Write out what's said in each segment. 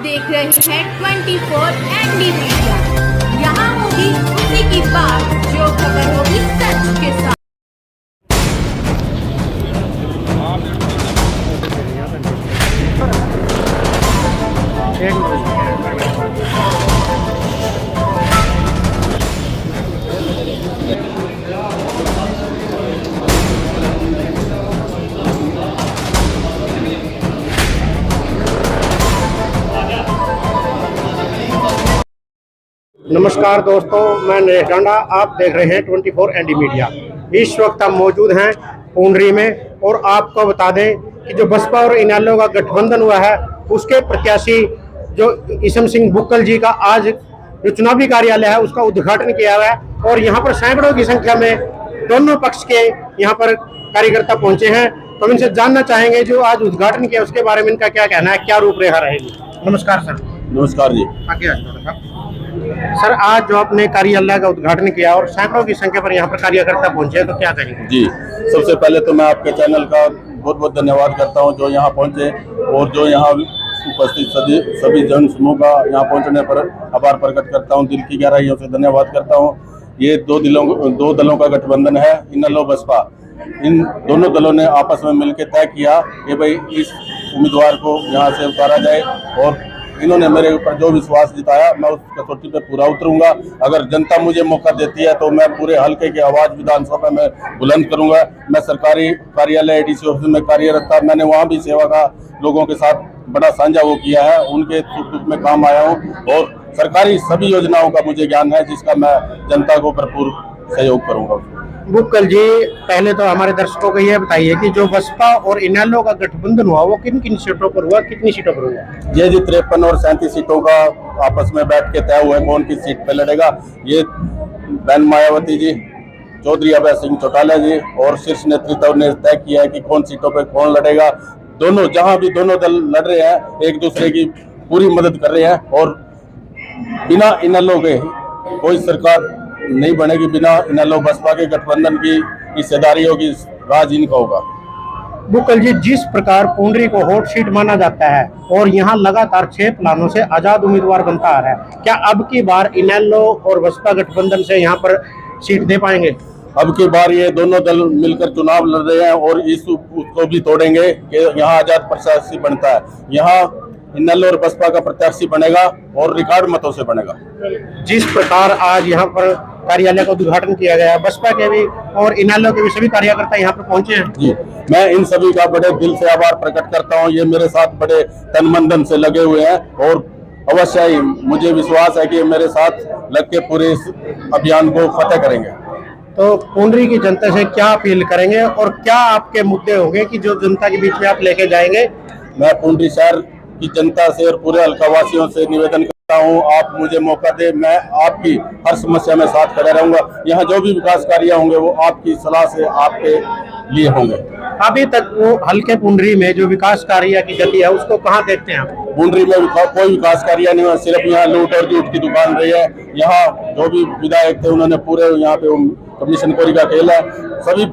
देख रहे हैं 24 एनडी मीडिया। यहाँ होगी उसी की बात जो खबर होगी सच के साथ। नमस्कार दोस्तों, मैं नरेश डांडा, आप देख रहे हैं 24 एनडी मीडिया। इस वक्त हम मौजूद हैं पूंडरी में और आपको बता दें कि जो बसपा और इनेलो का गठबंधन हुआ है उसके प्रत्याशी जो ईसम सिंह बुक्कल जी का आज जो चुनावी कार्यालय है उसका उद्घाटन किया हुआ है और यहाँ पर सैकड़ों की संख्या में दोनों पक्ष के यहाँ पर कार्यकर्ता पहुंचे हैं। तो हम इनसे जानना चाहेंगे जो आज उद्घाटन किया उसके बारे में इनका क्या कहना है, क्या रूपरेखा रहेगी। नमस्कार सर। नमस्कार जी। सर, आज जो आपने कार्यालय का उद्घाटन किया और सैकड़ों की संख्या पर यहाँ पर कार्यकर्ता पहुंचे, तो क्या करेंगे? जी, सबसे पहले तो मैं आपके चैनल का बहुत बहुत धन्यवाद करता हूँ जो यहाँ पहुँचे और जो यहाँ उपस्थित सभी जन समूह का यहाँ पहुँचने पर आभार प्रकट करता हूँ, दिल की गहराइयों से धन्यवाद करता हूँ। ये दो दलों का गठबंधन है, इनेलो बसपा। इन दोनों दलों ने आपस में मिलकर तय किया कि भाई इस उम्मीदवार को यहाँ से उतारा जाए और इन्होंने मेरे ऊपर जो विश्वास जताया मैं उस कसौटी पे पूरा उतरूंगा। अगर जनता मुझे मौका देती है तो मैं पूरे हल्के की आवाज़ विधानसभा में बुलंद करूंगा। मैं सरकारी कार्यालय एडीसी ऑफिस में कार्यरत था, मैंने वहां भी सेवा का लोगों के साथ बड़ा साझा वो किया है, उनके सुख दुख में काम आया हूँ और सरकारी सभी योजनाओं का मुझे ज्ञान है जिसका मैं जनता को भरपूर सहयोग करूँगा। बुक्कल जी, पहले तो हमारे दर्शकों को यह बताइए कि जो बसपा और इनेलो का गठबंधन हुआ वो किन किन सीटों पर हुआ, कितनी सीटों पर हुआ? ये जी 53 और 37 सीटों का आपस में बैठ के तय हुआ है कौन किस सीट पे लड़ेगा। ये बहन मायावती जी, चौधरी अभय सिंह चौटाला जी और शीर्ष नेतृत्व ने तय किया है कि कौन सीटों पे कौन लड़ेगा। दोनों जहां भी दोनों दल लड़ रहे हैं एक दूसरे की पूरी मदद कर रहे हैं और बिना इनेलो के कोई सरकार नहीं बनेगी, बिना इनेलो बसपा के गठबंधन की हिस्सेदारी होगी, राज इनका होगा। बुक्कल जी, जिस प्रकार पूंडरी को हॉट सीट माना जाता है और यहाँ लगातार 6 प्लानों से आजाद उम्मीदवार बनता आ रहा है, क्या अब की बार इनेलो और बसपा गठबंधन से यहाँ पर सीट दे पाएंगे? अब की बार ये दोनों दल मिलकर चुनाव लड़ रहे हैं और इस उसको भी तोड़ेंगे कि यहाँ आजाद प्रत्याशी बनता है। यहाँ इनेलो और बसपा का प्रत्याशी बनेगा और रिकॉर्ड मतों से बनेगा। जिस प्रकार आज यहाँ पर कार्यालय का उद्घाटन किया गया, बसपा के भी और इनेलो के भी सभी कार्यकर्ता यहाँ पर पहुंचे हैं। जी, मैं इन सभी का बड़े दिल से आभार प्रकट करता हूँ। ये मेरे साथ बड़े तन मन धन से लगे हुए हैं और अवश्य ही मुझे विश्वास है कि मेरे साथ लग के पूरे इस अभियान को फतेह करेंगे। तो पूंडरी की जनता से क्या अपील करेंगे और क्या आपके मुद्दे होंगे कि जो जनता के बीच में आप लेके जाएंगे? मैं पूंडरी शहर की जनता से और पूरे हल्का वासियों से निवेदन करता हूं, आप मुझे मौका दे, मैं आपकी हर समस्या में साथ खड़ा रहूंगा। यहाँ जो भी विकास कार्य होंगे वो आपकी सलाह से आपके लिए होंगे। अभी तक वो हल्के पूंडरी में जो विकास कार्य की गति है उसको कहाँ देखते हैं आप? पूंडरी में कोई विकास कार्य नहीं हुआ, सिर्फ यहाँ लूट और जूट की दुकान रही है। यहाँ जो भी विधायक थे उन्होंने पूरे यहाँ पे कमीशन खोरी का खेल है, सभी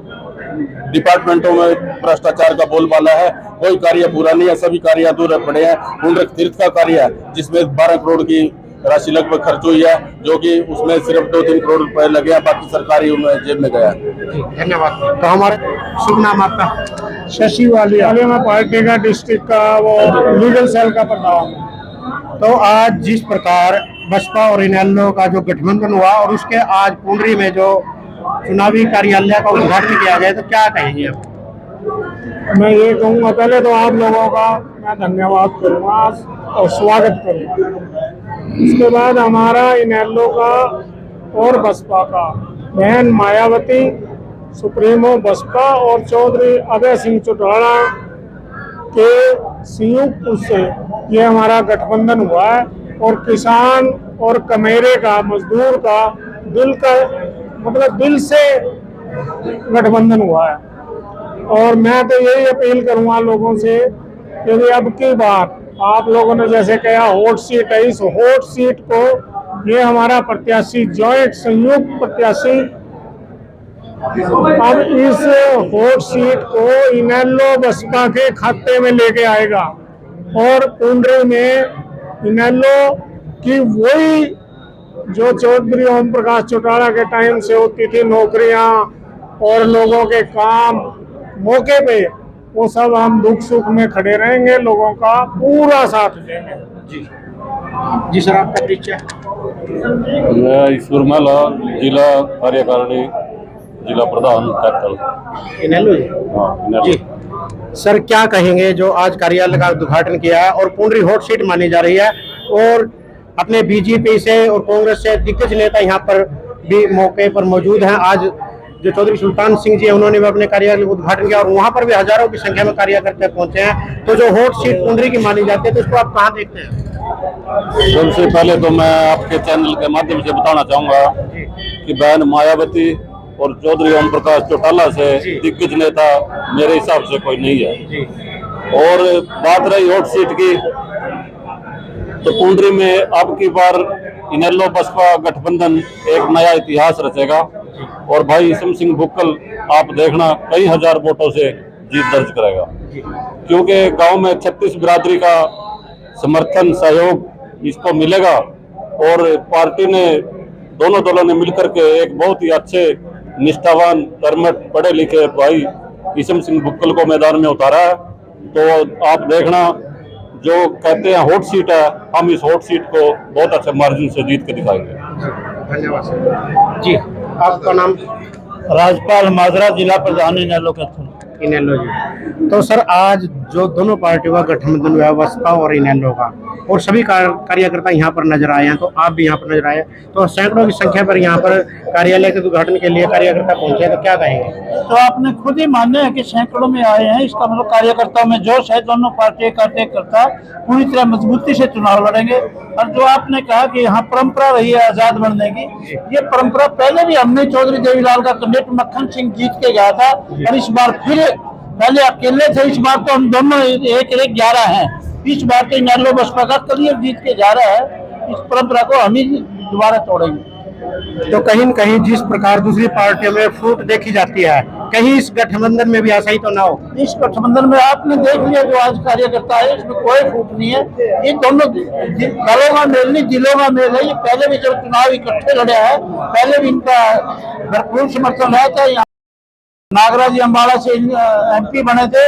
डिपार्टमेंटों में भ्रष्टाचार का बोलबाला है, कोई कार्य पूरा नहीं है, सभी कार्य अधूरे पड़े हैं। पुंडरी तीर्थ का कार्य है जिसमें 12 करोड़ की राशि लगभग खर्च हुई है, जो कि उसमें सिर्फ 2-3 करोड़ रुपए लगे हैं, बाकी सरकारी उन्हें जेब में गया है। धन्यवाद। तो हमारे शुभ नाम आपका? शशि वालिया, मैं पार्टी का डिस्ट्रिक्ट का वो लीगल सेल का प्रधान। तो आज जिस प्रकार बसपा और इनेलो का जो गठबंधन हुआ और उसके आज पूंडरी में जो चुनावी कार्यालय का उद्घाटन किया गया, तो क्या कहेंगे आप? मैं ये कहूँगा, पहले तो आप लोगों का मैं धन्यवाद करूँगा और स्वागत करूँगा। इसके बाद हमारा इनेलो का और बसपा का बहन मायावती सुप्रीमो बसपा और चौधरी अभय सिंह चौटाला के संयुक्त से ये हमारा गठबंधन हुआ है और किसान और कमेरे का, मजदूर का दिल का मतलब दिल से गठबंधन हुआ है। और मैं तो यही अपील करूंगा लोगों से कि अब की बार आप लोगों ने जैसे कहा हॉट सीट है, इस हॉट सीट को ये हमारा प्रत्याशी जॉइंट संयुक्त प्रत्याशी अब इस हॉट सीट को इनेलो बसपा के खाते में लेके आएगा और पूंडरी में इनेलो की वही जो चौधरी ओम प्रकाश चौटाला के टाइम से होती थी, नौकरियां और लोगों के काम मौके पे, वो सब हम दुख सुख में खड़े रहेंगे, लोगों का पूरा साथ देंगे। जी जी सर, आपका परिचय? मैं ईश्वर महला, जिला कार्यकारिणी, जिला प्रधान कैपिटल। इनेलो जी। हाँ, इनेलो। जी सर, क्या कहेंगे जो आज कार्यालय का उद्घाटन किया है और पुंडरी हॉट सीट मानी जा रही है, और अपने बीजेपी से और कांग्रेस से दिग्गज नेता यहाँ पर भी मौके पर मौजूद हैं। आज जो चौधरी सुल्तान सिंह जी हैं, उन्होंने भी अपने कार्यालय का उद्घाटन किया और वहाँ पर भी हजारों की संख्या में कार्यकर्ता पहुंचे हैं। तो जो हॉट सीट पुंडरी की मानी जाती है, तो इसको आप कहाँ देखते हैं? सबसे पहले तो मैं आपके चैनल के माध्यम से बताना चाहूंगा कि बहन मायावती और चौधरी ओम प्रकाश चौटाला से दिग्गज नेता मेरे हिसाब से कोई नहीं है। और बात रही हॉट सीट की, तो पुंडरी में अब की बार इनेलो बसपा गठबंधन एक नया इतिहास रचेगा और भाई ईसम सिंह बुक्कल आप देखना कई हजार वोटों से जीत दर्ज करेगा, क्योंकि गांव में 36 बिरादरी का समर्थन सहयोग इसको मिलेगा। और पार्टी ने, दोनों दलों ने मिलकर के एक बहुत ही अच्छे निष्ठावान कर्मठ पढ़े लिखे भाई ईसम सिंह बुक्कल को मैदान में उतारा है। तो आप देखना, जो कहते हैं हॉट सीट है, हम इस हॉट सीट को बहुत अच्छे मार्जिन से जीत के दिखाएंगे। धन्यवाद सर। जी, आपका नाम? राजपाल माजरा, जिला प्रधान इनेलो कैथल। इनेलो जी। तो सर, आज जो दोनों पार्टियों का गठबंधन हुआ है, बसपा और इनेलो का, और सभी कार्यकर्ता यहाँ पर नजर आए हैं, तो आप भी यहाँ पर नजर आए हैं, तो सैकड़ों की संख्या पर यहाँ पर कार्यालय के उद्घाटन के लिए कार्यकर्ता पहुंचे हैं, तो क्या कहेंगे? तो आपने खुद ही माने है कि सैकड़ों में आए हैं, इसका मतलब कार्यकर्ताओं में जोश है। दोनों पार्टी कार्यकर्ता पूरी तरह मजबूती से चुनाव लड़ेंगे। और जो आपने कहा कि यहाँ परंपरा रही है आजाद बनने की, ये परंपरा पहले भी हमने चौधरी देवीलाल का कैंडिडेट मक्खन सिंह जीत के गया था, और इस बार फिर पहले अकेले थे, इस बार तो हम दोनों एक 11 हैं। इस बार तो इनेलो बसपा का करियर जीत के जा रहा है, इस परंपरा को हम ही दोबारा तोड़ेंगे। तो कहीं न कहीं जिस प्रकार दूसरी पार्टियों में फूट देखी जाती है, कहीं इस गठबंधन में भी ऐसा ही तो ना हो? इस गठबंधन में आपने देख लिया जो आज कार्यकर्ता है, इसमें कोई फूट नहीं है। ये दोनों दलों का मेल नहीं, दिलों का मेल है। ये पहले भी जब चुनाव इकट्ठे लड़े हैं, पहले भी इनका भरपूर समर्थन रहा था। यहाँ नागराज जी अम्बाड़ा से MP बने थे,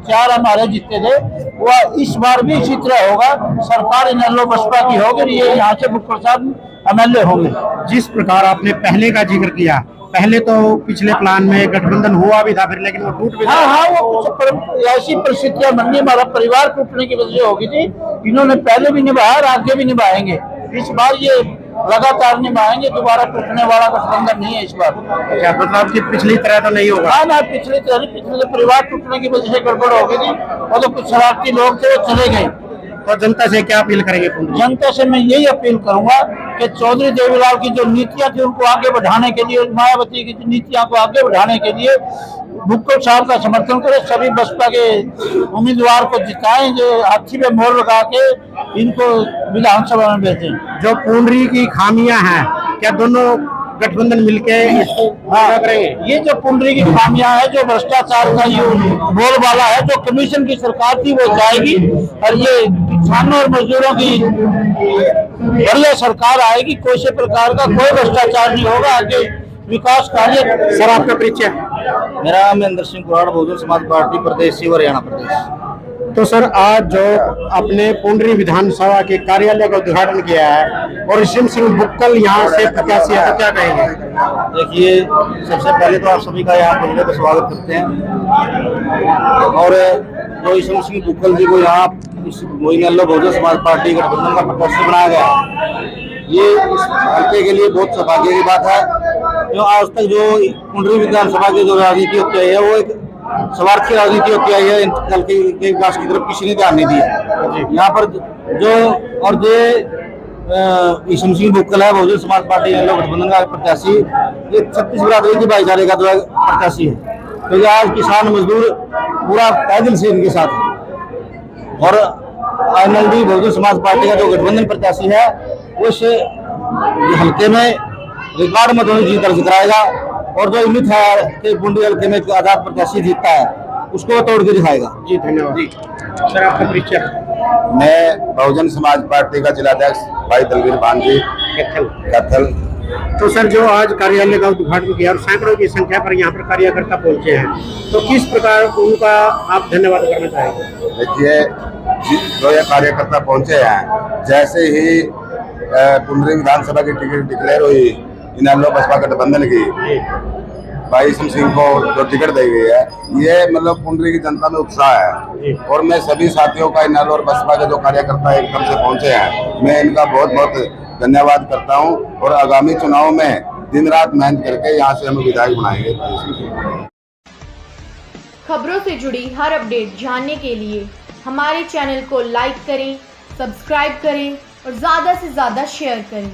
4 हमारे जीते थे। वह इस बार भी इसी तरह होगा, सरकार इनेलो बसपा की होगी, ये यहाँ से बुक्कल साहब MLA होंगे। जिस प्रकार आपने पहले का जिक्र किया, पहले तो पिछले प्लान में गठबंधन हुआ भी था, फिर लेकिन वो टूट भी हाँ हाँ, वो कुछ ऐसी परिस्थितियां बन गई, हमारा परिवार टूटने की वजह से होगी थी। इन्होंने पहले भी निभाया और आगे भी निभाएंगे। इस बार ये लगातार निभाएंगे, दोबारा टूटने वाला गठबंधन नहीं है इस बार। क्या मतलब कि पिछली तरह तो नहीं होगा? हाँ ना, पिछले परिवार टूटने की वजह से गड़बड़ हो गई थी, और तो कुछ शरारती लोग थे वो चले गए। तो जनता से क्या अपील करेंगे? जनता से मैं यही अपील करूंगा कि चौधरी देवीलाल की जो नीतियां थी उनको आगे बढ़ाने के लिए, मायावती की नीतियां को आगे बढ़ाने के लिए बुक्कल साहब का समर्थन करें। सभी बसपा के उम्मीदवार को जिताएं, जो हाथी पे मोहर लगा के इनको विधानसभा में भेजें। जो पुंडरी की खामियां हैं, क्या दोनों गठबंधन मिलके इसको पूरा करेंगे? ये जो पुंडरी की खामियां है, जो भ्रष्टाचार का ये बोलबाला है, जो कमीशन की सरकार थी वो जाएगी, और ये किसानों और मजदूरों की बढ़िया सरकार आएगी। कोई से प्रकार का कोई भ्रष्टाचार नहीं होगा, आगे विकास कार्य। सर, आपका परिचय? मेरा नाम महेंद्र सिंह कुराड़, बहुजन समाज पार्टी प्रदेश शिव हरियाणा प्रदेश। तो सर, आज जो अपने पुंडरी विधानसभा के कार्यालय का उद्घाटन किया है और ईसम सिंह बुक्कल यहाँ से प्रत्याशी है, तो क्या कहेंगे? देखिए, सबसे पहले तो आप सभी का यहाँ पुंडरी का स्वागत करते हैं, और जो ईसम सिंह बुक्कल जी को यहाँ इनेलो बहुजन समाज पार्टी गठबंधन का प्रत्याशी बनाया गया, ये इस हल्के के लिए बहुत सौभाग्य की बात है। जो आज तक जो पुंडरी विधानसभा की जो राजनीति होती है, वो एक स्वार्थी राजनीति होती आई है, हल्के के विकास की तरफ किसी ने ध्यान नहीं दिया। यहाँ पर जो और जो ईसम सिंह बुक्कल है, बहुजन समाज पार्टी इनेलो गठबंधन का प्रत्याशी, ये 36 बिरादरी की भाईचारे का जो प्रत्याशी है, क्योंकि आज किसान मजदूर पूरा पैदल से इनके साथ है। और INLD बहुजन समाज पार्टी का जो गठबंधन प्रत्याशी है, वो इस हल्के में रिकॉर्ड मतों में जीत दर्ज कराएगा, और जो उम्मीद है कि पुंडरी हल्के में आजाद प्रत्याशी जीतता है, उसको तोड़ के दिखाएगा। जी, धन्यवाद। जी सर, आपका परिचय? मैं बहुजन समाज पार्टी का जिलाध्यक्ष भाई दलवीर भांजी कत्थल। तो सर, जो आज कार्यालय का उद्घाटन किया और सैकड़ों की संख्या पर यहाँ पर कार्यकर्ता पहुंचे हैं, तो किस प्रकार उनका आप धन्यवाद करना चाहेंगे? देखिए, जो ये कार्यकर्ता पहुंचे हैं, जैसे ही पुंडरी विधानसभा की टिकट डिक्लेयर हुई इनेलो बसपा गठबंधन की, भाई ईसम सिंह को जो टिकट दी गई है, ये मतलब पुंडरी की जनता में उत्साह है। और मैं सभी साथियों का, इनेलो और बसपा के जो कार्यकर्ता एकदम से पहुंचे हैं, मैं इनका बहुत बहुत धन्यवाद करता हूं। और आगामी चुनाव में दिन रात मेहनत करके यहाँ से हम विधायक बनाएंगे। खबरों से जुड़ी हर अपडेट जानने के लिए हमारे चैनल को लाइक करें, सब्सक्राइब करें और ज़्यादा से ज़्यादा शेयर करें।